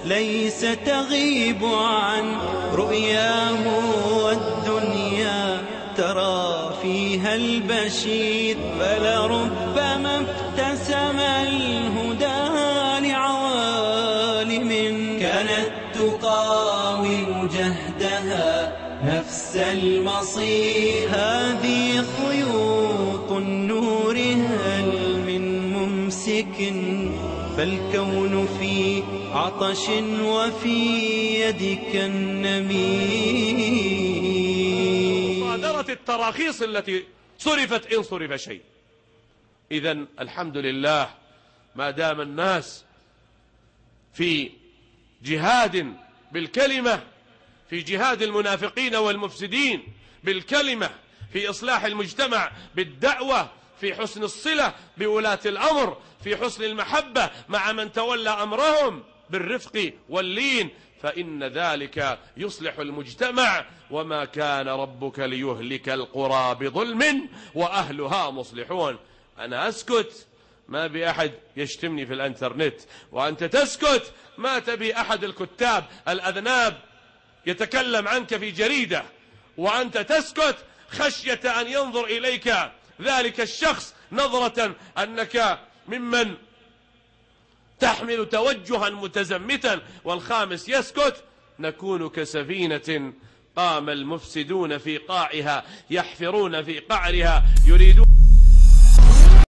ليس تغيب عن رؤياه، والدنيا ترى فيها البشير. فلربما ابتسم الهدى لعوالم كانت تقاوم جهدها نفس المصير. هذه خيوط النور هل من ممسك، فالكون في عطش وفي يدك النمير. مصادرة التراخيص التي صرفت إن صرف شيء. إذن الحمد لله ما دام الناس في جهاد بالكلمة، في جهاد المنافقين والمفسدين بالكلمة، في إصلاح المجتمع بالدعوة، في حسن الصلة بولاة الأمر، في حسن المحبة مع من تولى أمرهم بالرفق واللين، فإن ذلك يصلح المجتمع. وما كان ربك ليهلك القرى بظلم وأهلها مصلحون. أنا أسكت، ما بي أحد يشتمني في الانترنت، وأنت تسكت، ما تبي أحد الكتاب الأذناب يتكلم عنك في جريدة، وأنت تسكت خشية أن ينظر إليك ذلك الشخص نظرة أنك ممن تحمل توجها متزمتا. والخامس يسكت. نكون كسفينة قام المفسدون في قاعها يحفرون في قعرها يريدون